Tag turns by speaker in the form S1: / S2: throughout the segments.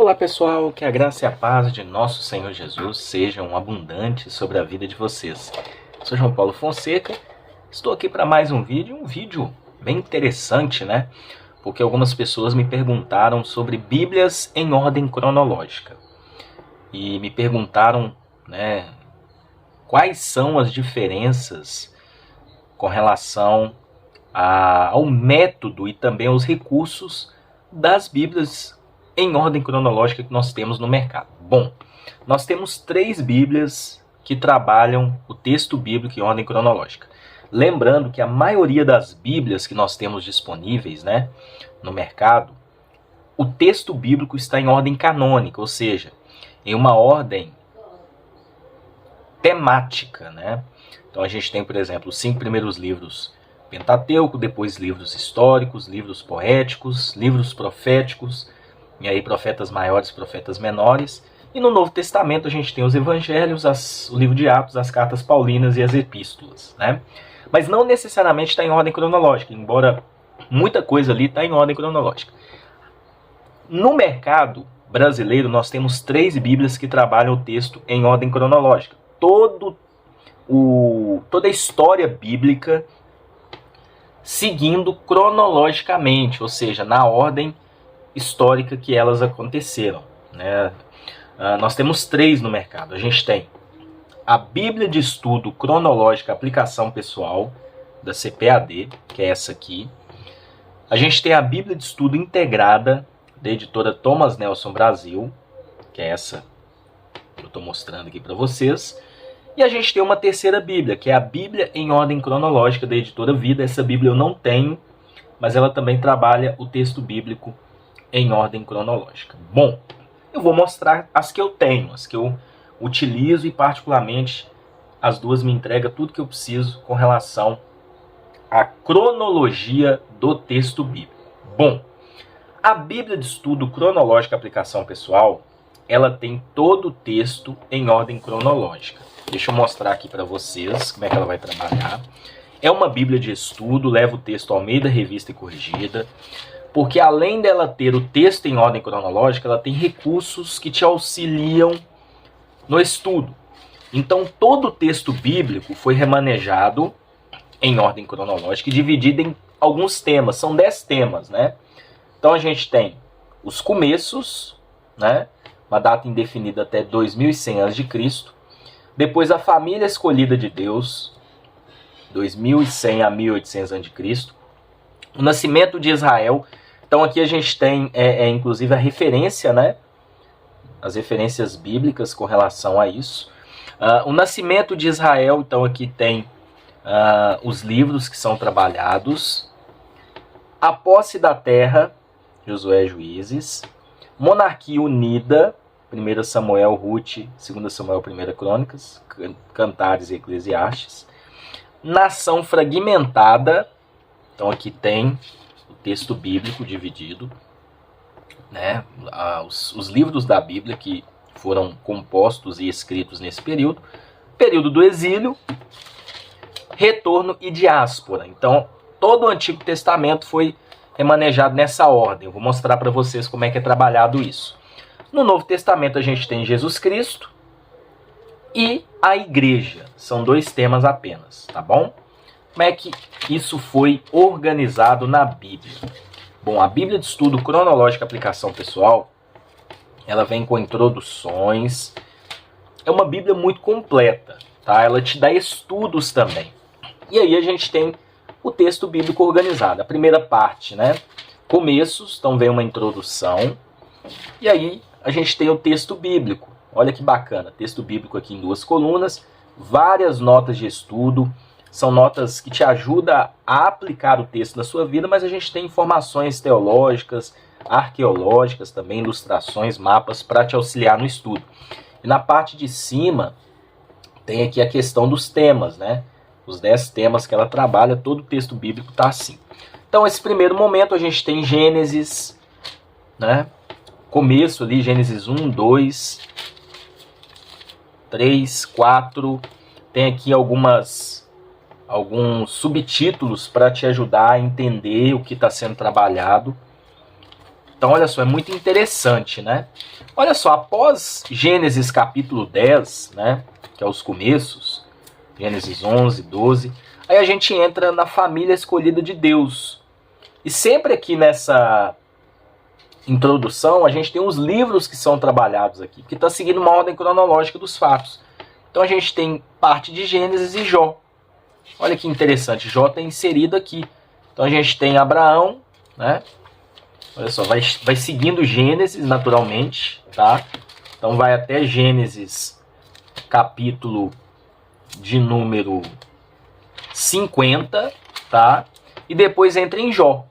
S1: Olá pessoal, que a graça e a paz de nosso Senhor Jesus sejam abundantes sobre a vida de vocês. Sou João Paulo Fonseca, estou aqui para mais um vídeo bem interessante, né? Porque algumas pessoas me perguntaram sobre Bíblias em ordem cronológica. E me perguntaram, né, quais são as diferenças com relação ao método e também aos recursos das Bíblias em ordem cronológica que nós temos no mercado. Bom, nós temos 3 Bíblias que trabalham o texto bíblico em ordem cronológica. Lembrando que a maioria das Bíblias que nós temos disponíveis, né, no mercado, o texto bíblico está em ordem canônica, ou seja, em uma ordem temática, né? Então a gente tem, por exemplo, os 5 primeiros livros Pentateuco, depois livros históricos, livros poéticos, livros proféticos, e aí profetas maiores, profetas menores. E no Novo Testamento a gente tem os evangelhos, o livro de Atos, as cartas paulinas e as epístolas, né? Mas não necessariamente está em ordem cronológica, embora muita coisa ali está em ordem cronológica. No mercado brasileiro nós temos 3 Bíblias que trabalham o texto em ordem cronológica. Toda a história bíblica seguindo cronologicamente, ou seja, na ordem histórica que elas aconteceram, né? Nós temos 3 no mercado. A gente tem a Bíblia de Estudo Cronológica Aplicação Pessoal, da CPAD, que é essa aqui. A gente tem a Bíblia de Estudo Integrada, da editora Thomas Nelson Brasil, que é essa que eu estou mostrando aqui para vocês. E a gente tem uma terceira Bíblia, que é a Bíblia em Ordem Cronológica, da editora Vida. Essa Bíblia eu não tenho, mas ela também trabalha o texto bíblico em ordem cronológica. Bom, eu vou mostrar as que eu tenho, as que eu utilizo, e particularmente as duas me entregam tudo que eu preciso com relação à cronologia do texto bíblico. Bom, a Bíblia de Estudo Cronológica Aplicação Pessoal, ela tem todo o texto em ordem cronológica. Deixa eu mostrar aqui para vocês como é que ela vai trabalhar. É uma Bíblia de estudo, leva o texto Almeida Revista e Corrigida, porque além dela ter o texto em ordem cronológica, ela tem recursos que te auxiliam no estudo. Então todo o texto bíblico foi remanejado em ordem cronológica e dividido em alguns temas. São 10 temas, né? Então a gente tem os começos, né? Uma data indefinida até 2100 a.C. Depois a família escolhida de Deus, 2100 a 1800 a.C. O nascimento de Israel. Então aqui a gente tem, inclusive, a referência, né? As referências bíblicas com relação a isso. O nascimento de Israel, então aqui tem os livros que são trabalhados. A posse da terra, Josué e Juízes. Monarquia unida, 1 Samuel, Ruth, 2 Samuel, 1 Crônicas, Cantares e Eclesiastes. Nação fragmentada, então aqui tem o texto bíblico dividido, né? Os livros da Bíblia que foram compostos e escritos nesse período. Período do exílio, retorno e diáspora. Então, todo o Antigo Testamento foi remanejado nessa ordem. Eu vou mostrar para vocês como é que é trabalhado isso. No Novo Testamento a gente tem Jesus Cristo e a Igreja. São 2 temas apenas, tá bom? Como é que isso foi organizado na Bíblia? Bom, a Bíblia de Estudo Cronológica Aplicação Pessoal, ela vem com introduções. É uma Bíblia muito completa, tá? Ela te dá estudos também. E aí a gente tem o texto bíblico organizado. A primeira parte, né? Começos, então vem uma introdução. E aí a gente tem o texto bíblico. Olha que bacana, texto bíblico aqui em 2 colunas, várias notas de estudo. São notas que te ajudam a aplicar o texto na sua vida, mas a gente tem informações teológicas, arqueológicas também, ilustrações, mapas para te auxiliar no estudo. E na parte de cima tem aqui a questão dos temas, né? Os 10 temas que ela trabalha, todo o texto bíblico está assim. Então, esse primeiro momento a gente tem Gênesis, né? Começo ali, Gênesis 1, 2, 3, 4. Tem aqui alguns subtítulos para te ajudar a entender o que está sendo trabalhado. Então, olha só, é muito interessante, né? Olha só, após Gênesis capítulo 10, né, que é os começos, Gênesis 11, 12, aí a gente entra na família escolhida de Deus. E sempre aqui nessa introdução, a gente tem os livros que são trabalhados aqui, que está seguindo uma ordem cronológica dos fatos. Então a gente tem parte de Gênesis e Jó. Olha que interessante, Jó está inserido aqui. Então a gente tem Abraão, né? Olha só, vai seguindo Gênesis naturalmente, tá? Então vai até Gênesis capítulo de número 50, tá? E depois entra em Jó.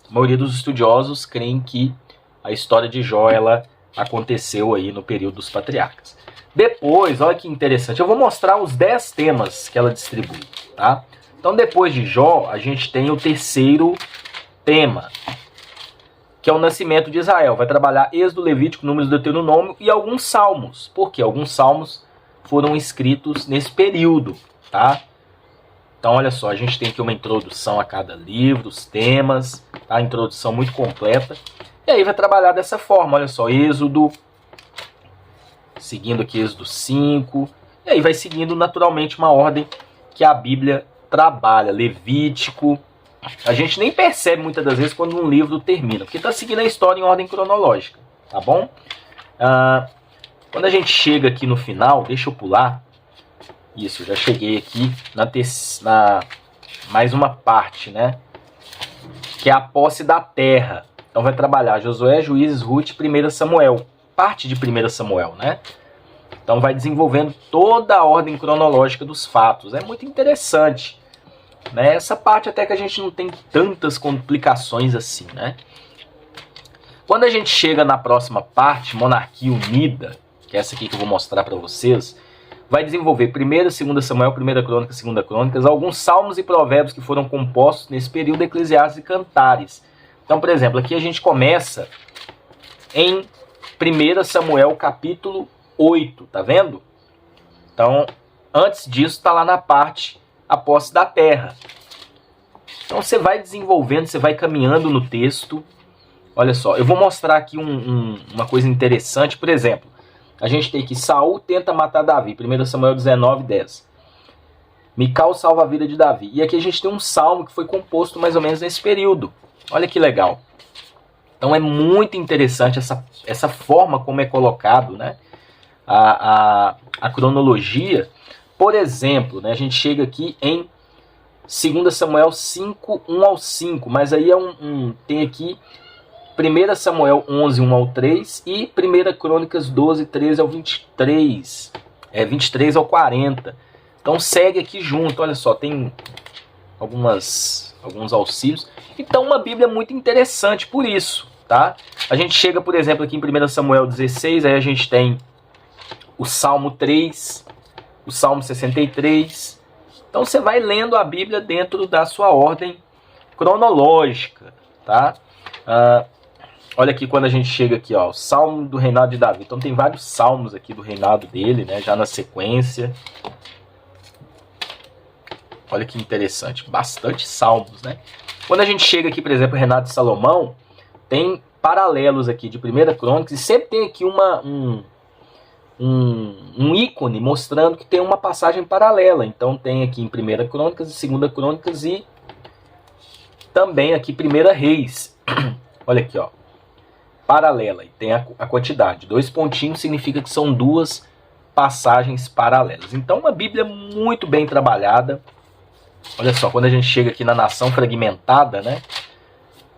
S1: A maioria dos estudiosos creem que a história de Jó, ela aconteceu aí no período dos patriarcas. Depois, olha que interessante, eu vou mostrar os 10 temas que ela distribui, tá? Então depois de Jó, a gente tem o terceiro tema, que é o nascimento de Israel. Vai trabalhar Êxodo, Levítico, Números, Deuteronômio e alguns salmos. Por quê? Alguns salmos foram escritos nesse período, tá? Então, olha só, a gente tem aqui uma introdução a cada livro, os temas, tá? A introdução muito completa. E aí vai trabalhar dessa forma, olha só, Êxodo, seguindo aqui Êxodo 5, e aí vai seguindo naturalmente uma ordem que a Bíblia trabalha, Levítico. A gente nem percebe muitas das vezes quando um livro termina, porque está seguindo a história em ordem cronológica, tá bom? Quando a gente chega aqui no final, deixa eu pular. Isso, já cheguei aqui na mais uma parte, né? Que é a posse da terra. Então vai trabalhar Josué, Juízes, Ruth, 1 Samuel. Parte de 1 Samuel, né? Então vai desenvolvendo toda a ordem cronológica dos fatos. É muito interessante, né? Essa parte até que a gente não tem tantas complicações assim, né? Quando a gente chega na próxima parte, Monarquia Unida, que é essa aqui que eu vou mostrar para vocês, vai desenvolver 1ª, 2ª Samuel, 1ª Crônica, 2ª Crônicas, alguns salmos e provérbios que foram compostos nesse período, Eclesiastes e Cantares. Então, por exemplo, aqui a gente começa em 1 Samuel capítulo 8, tá vendo? Então, antes disso está lá na parte a posse da terra. Então você vai desenvolvendo, você vai caminhando no texto. Olha só, eu vou mostrar aqui uma coisa interessante. Por exemplo, a gente tem que Saul tenta matar Davi, 1 Samuel 19, 10. Mical salva a vida de Davi. E aqui a gente tem um salmo que foi composto mais ou menos nesse período. Olha que legal. Então é muito interessante essa forma como é colocado, né, a cronologia. Por exemplo, né, a gente chega aqui em 2 Samuel 5, 1 ao 5. Mas aí tem aqui 1 Samuel 11, 1 ao 3 e 1 Crônicas 12, 13 ao 23. 23 ao 40. Então segue aqui junto, olha só, tem alguns auxílios. Então uma Bíblia muito interessante por isso, tá? A gente chega, por exemplo, aqui em 1 Samuel 16, aí a gente tem o Salmo 3, o Salmo 63. Então você vai lendo a Bíblia dentro da sua ordem cronológica, tá? Olha aqui quando a gente chega aqui, ó, o Salmo do reinado de Davi. Então tem vários salmos aqui do reinado dele, né, já na sequência. Olha que interessante, bastante salmos, né? Quando a gente chega aqui, por exemplo, o reinado de Salomão, tem paralelos aqui de 1 Crônicas, e sempre tem aqui um ícone mostrando que tem uma passagem paralela. Então tem aqui em 1 Crônicas, 2 Crônicas e também aqui 1 Reis. Olha aqui, ó, paralela, e tem a quantidade. 2 pontinhos significa que são 2 passagens paralelas. Então uma Bíblia muito bem trabalhada. Olha só, quando a gente chega aqui na nação fragmentada, né?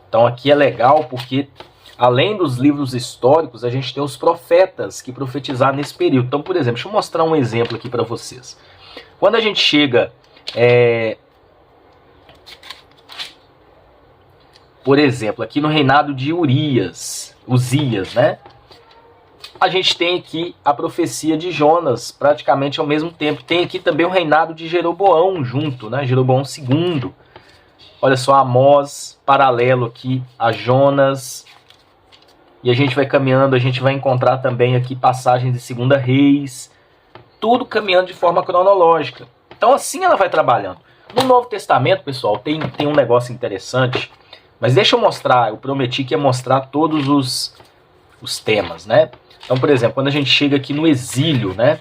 S1: Então aqui é legal porque, além dos livros históricos, a gente tem os profetas que profetizaram nesse período. Então, por exemplo, deixa eu mostrar um exemplo aqui para vocês. Quando a gente chega, por exemplo, aqui no reinado de Uzias, né? A gente tem aqui a profecia de Jonas, praticamente ao mesmo tempo. Tem aqui também o reinado de Jeroboão junto, né? Jeroboão II. Olha só, Amós, paralelo aqui a Jonas. E a gente vai caminhando, a gente vai encontrar também aqui passagens de 2 Reis. Tudo caminhando de forma cronológica. Então assim ela vai trabalhando. No Novo Testamento, pessoal, tem um negócio interessante. Mas deixa eu mostrar, eu prometi que ia mostrar todos os temas, né? Então, por exemplo, quando a gente chega aqui no exílio, né?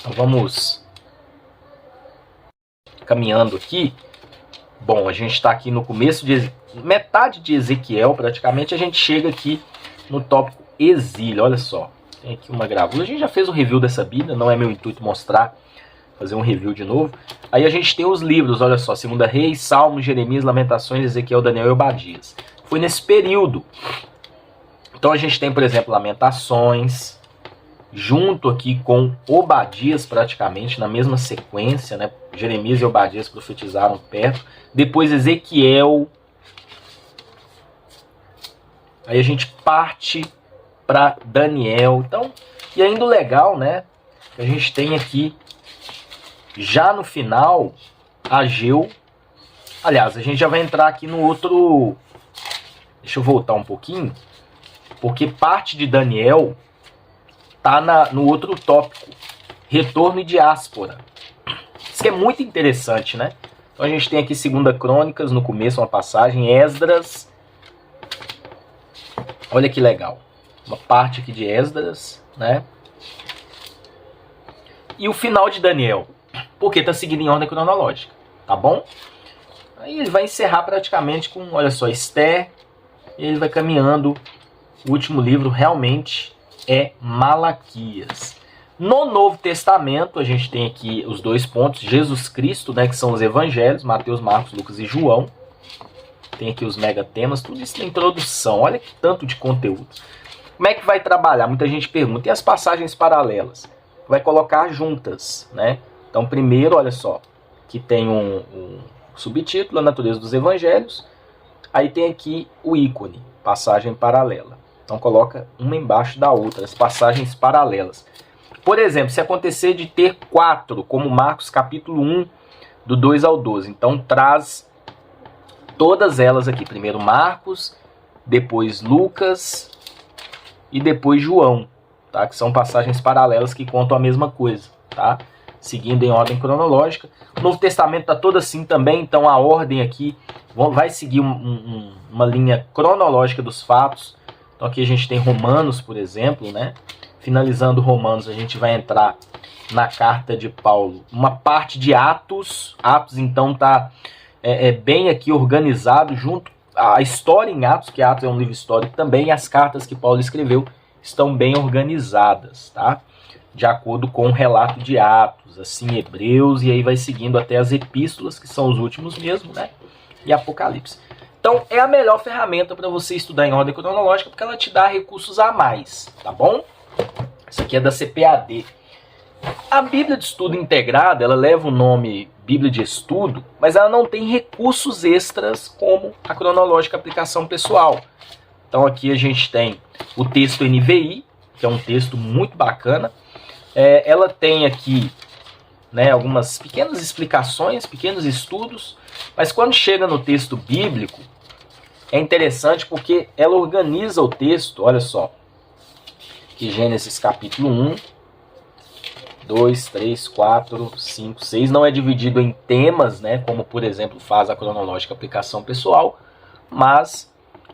S1: Então vamos caminhando aqui. Bom, a gente está aqui no começo de metade de Ezequiel, praticamente. A gente chega aqui no tópico exílio. Olha só, tem aqui uma gravura. A gente já fez um review dessa Bíblia, não é meu intuito mostrar, fazer um review de novo. Aí a gente tem os livros, olha só, 2 Reis, Salmos, Jeremias, Lamentações, Ezequiel, Daniel e Obadias. Foi nesse período. Então a gente tem, por exemplo, Lamentações, junto aqui com Obadias, praticamente, na mesma sequência, né? Jeremias e Obadias profetizaram perto. Depois Ezequiel. Aí a gente parte para Daniel. Então, e ainda o legal, né? A gente tem aqui, já no final, Ageu. Aliás, a gente já vai entrar aqui no outro... Deixa eu voltar um pouquinho. Porque parte de Daniel está no outro tópico. Retorno e diáspora. Isso que é muito interessante, né? Então a gente tem aqui 2 Crônicas, no começo uma passagem. Esdras. Olha que legal. Uma parte aqui de Esdras, né? E o final de Daniel. Porque está seguindo em ordem cronológica. Tá bom? Aí ele vai encerrar praticamente com, olha só, Esther. E ele vai caminhando. O último livro realmente é Malaquias. No Novo Testamento, a gente tem aqui os 2 pontos. Jesus Cristo, né, que são os evangelhos, Mateus, Marcos, Lucas e João. Tem aqui os megatemas, tudo isso na introdução. Olha que tanto de conteúdo. Como é que vai trabalhar? Muita gente pergunta. E as passagens paralelas? Vai colocar juntas, né? Então, primeiro, olha só, que tem um subtítulo, a natureza dos evangelhos. Aí tem aqui o ícone, passagem paralela. Então coloca uma embaixo da outra, as passagens paralelas. Por exemplo, se acontecer de ter 4, como Marcos capítulo 1, do 2 ao 12. Então traz todas elas aqui. Primeiro Marcos, depois Lucas e depois João. Tá? Que são passagens paralelas que contam a mesma coisa. Tá? Seguindo em ordem cronológica. O Novo Testamento está todo assim também. Então a ordem aqui vai seguir uma linha cronológica dos fatos. Então aqui a gente tem Romanos, por exemplo, né? Finalizando Romanos, a gente vai entrar na carta de Paulo. Uma parte de Atos. Atos, então, está bem aqui organizado junto a história em Atos, que Atos é um livro histórico também, e as cartas que Paulo escreveu estão bem organizadas, tá? De acordo com o relato de Atos, assim, Hebreus, e aí vai seguindo até as epístolas, que são os últimos mesmo, né? E Apocalipse. Então, é a melhor ferramenta para você estudar em ordem cronológica, porque ela te dá recursos a mais, tá bom? Isso aqui é da CPAD. A Bíblia de Estudo Integrada, ela leva o nome Bíblia de Estudo, mas ela não tem recursos extras como a cronológica aplicação pessoal. Então, aqui a gente tem o texto NVI, que é um texto muito bacana. Ela tem aqui, né, algumas pequenas explicações, pequenos estudos, mas quando chega no texto bíblico, é interessante porque ela organiza o texto, olha só, que Gênesis capítulo 1, 2, 3, 4, 5, 6, não é dividido em temas, né, como por exemplo faz a cronológica aplicação pessoal, mas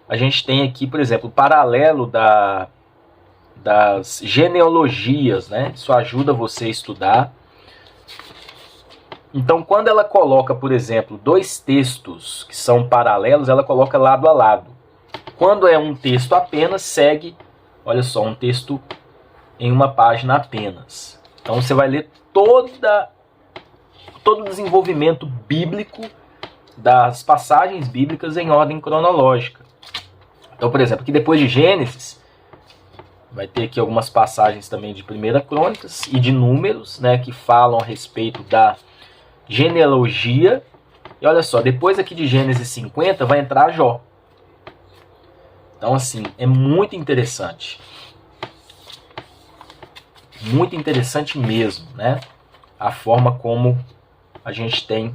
S1: a gente tem aqui, por exemplo, o paralelo das genealogias, né, isso ajuda você a estudar. Então, quando ela coloca, por exemplo, 2 textos que são paralelos, ela coloca lado a lado. Quando é um texto apenas, segue, olha só, um texto em uma página apenas. Então, você vai ler todo o desenvolvimento bíblico das passagens bíblicas em ordem cronológica. Então, por exemplo, aqui depois de Gênesis, vai ter aqui algumas passagens também de 1 Crônicas e de Números, né, que falam a respeito da genealogia. E olha só, depois aqui de Gênesis 50 vai entrar Jó. Então assim, é muito interessante. Muito interessante mesmo, né? A forma como a gente tem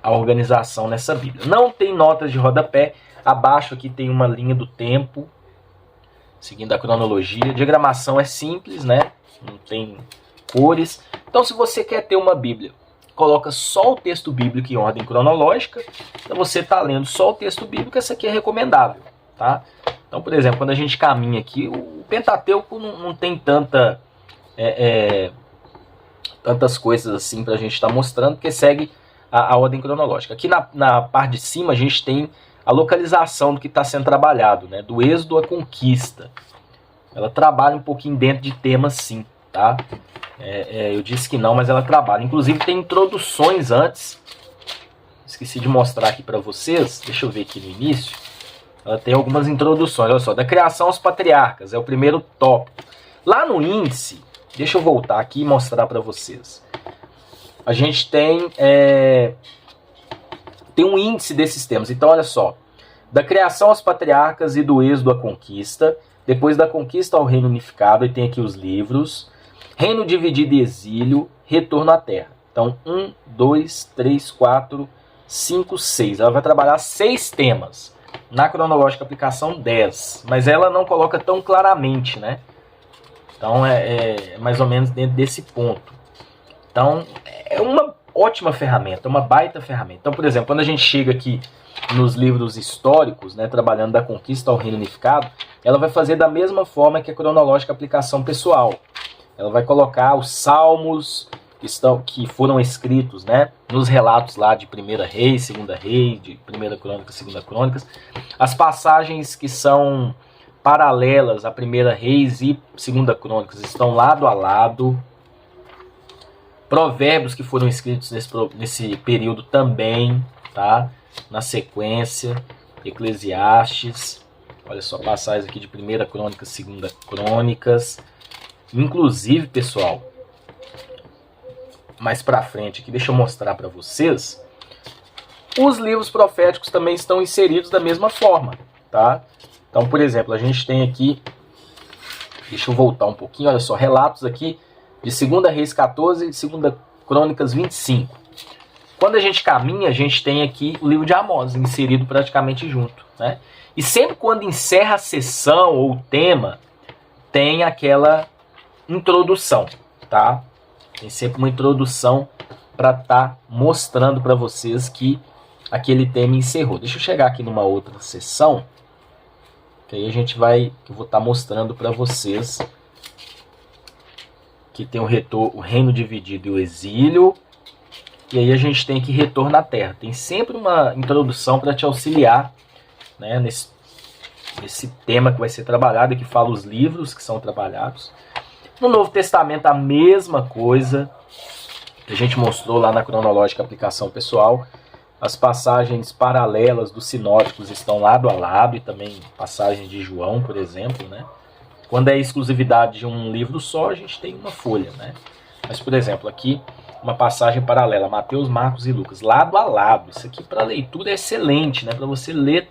S1: a organização nessa Bíblia. Não tem notas de rodapé. Abaixo aqui tem uma linha do tempo, seguindo a cronologia. A diagramação é simples, né? Não tem cores. Então se você quer ter uma Bíblia coloca só o texto bíblico em ordem cronológica. Então você está lendo só o texto bíblico, essa aqui é recomendável, tá? Então, por exemplo, quando a gente caminha aqui, o Pentateuco não tem tantas coisas assim para a gente estar mostrando, porque segue a ordem cronológica. Aqui na parte de cima a gente tem a localização do que está sendo trabalhado, né? Do Êxodo à Conquista. Ela trabalha um pouquinho dentro de temas, sim, tá? Eu disse que não, mas ela trabalha. Inclusive tem introduções antes. Esqueci de mostrar aqui para vocês. Deixa eu ver aqui no início. Ela tem algumas introduções. Olha só, da criação aos patriarcas. É o primeiro tópico. Lá no índice, deixa eu voltar aqui e mostrar para vocês. A gente tem um índice desses temas. Então, olha só. Da criação aos patriarcas e do êxodo à conquista. Depois da conquista ao reino unificado. E tem aqui os livros. Reino dividido e exílio. Retorno à terra. Então, 1, 2, 3, 4, 5, 6. Ela vai trabalhar 6 temas. Na cronológica aplicação, 10. Mas ela não coloca tão claramente, né? Então, é mais ou menos dentro desse ponto. Então, é uma ótima ferramenta, uma baita ferramenta. Então, por exemplo, quando a gente chega aqui nos livros históricos, né, trabalhando da conquista ao reino unificado, ela vai fazer da mesma forma que a cronológica aplicação pessoal. Ela vai colocar os salmos que foram escritos, né, nos relatos lá de 1 Reis, 2 Reis, de 1 Crônicas, 2 Crônicas, as passagens que são paralelas a 1 Reis e 2 Crônicas estão lado a lado. Provérbios que foram escritos nesse período também, tá? Na sequência, Eclesiastes, olha só, passagens aqui de 1 Crônicas, 2 Crônicas. Inclusive, pessoal, mais pra frente aqui, deixa eu mostrar para vocês, os livros proféticos também estão inseridos da mesma forma, tá? Então, por exemplo, a gente tem aqui, deixa eu voltar um pouquinho, olha só, relatos aqui de 2 Reis 14 e 2 Crônicas 25. Quando a gente caminha, a gente tem aqui o livro de Amós inserido praticamente junto, né? E sempre quando encerra a sessão ou o tema, tem aquela introdução, tá? Tem sempre uma introdução para estar mostrando para vocês que aquele tema encerrou. Deixa eu chegar aqui numa outra sessão, que aí eu vou estar mostrando para vocês que tem o reino dividido e o exílio. E aí a gente tem aqui retorno à terra. Tem sempre uma introdução para te auxiliar, né, nesse tema que vai ser trabalhado, que fala os livros que são trabalhados. No Novo Testamento a mesma coisa que a gente mostrou lá na cronológica aplicação pessoal. As passagens paralelas dos sinóticos estão lado a lado, e também passagens de João, por exemplo, né? Quando é exclusividade de um livro só, a gente tem uma folha, né? Mas, por exemplo, aqui, uma passagem paralela, Mateus, Marcos e Lucas, lado a lado. Isso aqui para leitura é excelente, né? Para você ler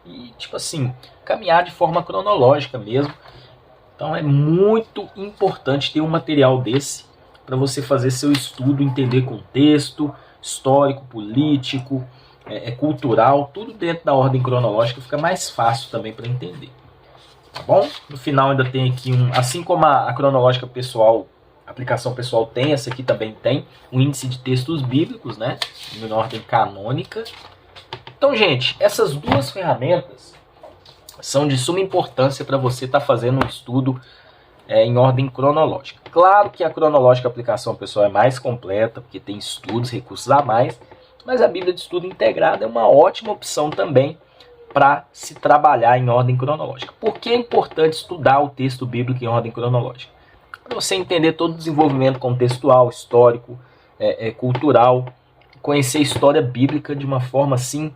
S1: e, tipo assim, caminhar de forma cronológica mesmo. Então é muito importante ter um material desse para você fazer seu estudo, entender contexto histórico, político, cultural, tudo dentro da ordem cronológica, fica mais fácil também para entender. Tá bom? No final ainda tem aqui assim como a cronológica pessoal, a aplicação pessoal tem, essa aqui também tem um índice de textos bíblicos, né, em ordem canônica. Então, gente, essas duas ferramentas são de suma importância para você estar fazendo um estudo em ordem cronológica. Claro que a cronológica aplicação pessoal é mais completa, porque tem estudos, recursos a mais, mas a Bíblia de Estudo Integrado é uma ótima opção também para se trabalhar em ordem cronológica. Por que é importante estudar o texto bíblico em ordem cronológica? Para você entender todo o desenvolvimento contextual, histórico, cultural, conhecer a história bíblica de uma forma assim,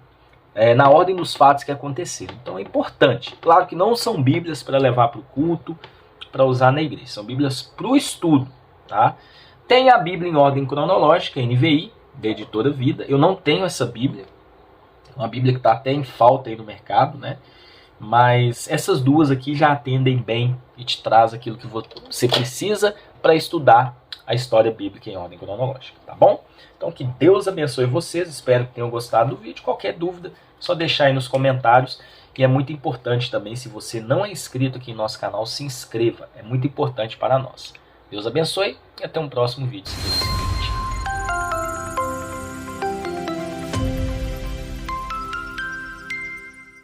S1: na ordem dos fatos que aconteceram. Então é importante. Claro que não são bíblias para levar para o culto, para usar na igreja. São bíblias para o estudo. Tá? Tem a Bíblia em ordem cronológica, NVI, da editora Vida. Eu não tenho essa Bíblia. Uma Bíblia que está até em falta aí no mercado, né? Mas essas duas aqui já atendem bem e te traz aquilo que você precisa para estudar a história bíblica em ordem cronológica, tá bom? Então que Deus abençoe vocês, espero que tenham gostado do vídeo. Qualquer dúvida, só deixar aí nos comentários. E é muito importante também, se você não é inscrito aqui em nosso canal, se inscreva. É muito importante para nós. Deus abençoe e até um próximo vídeo.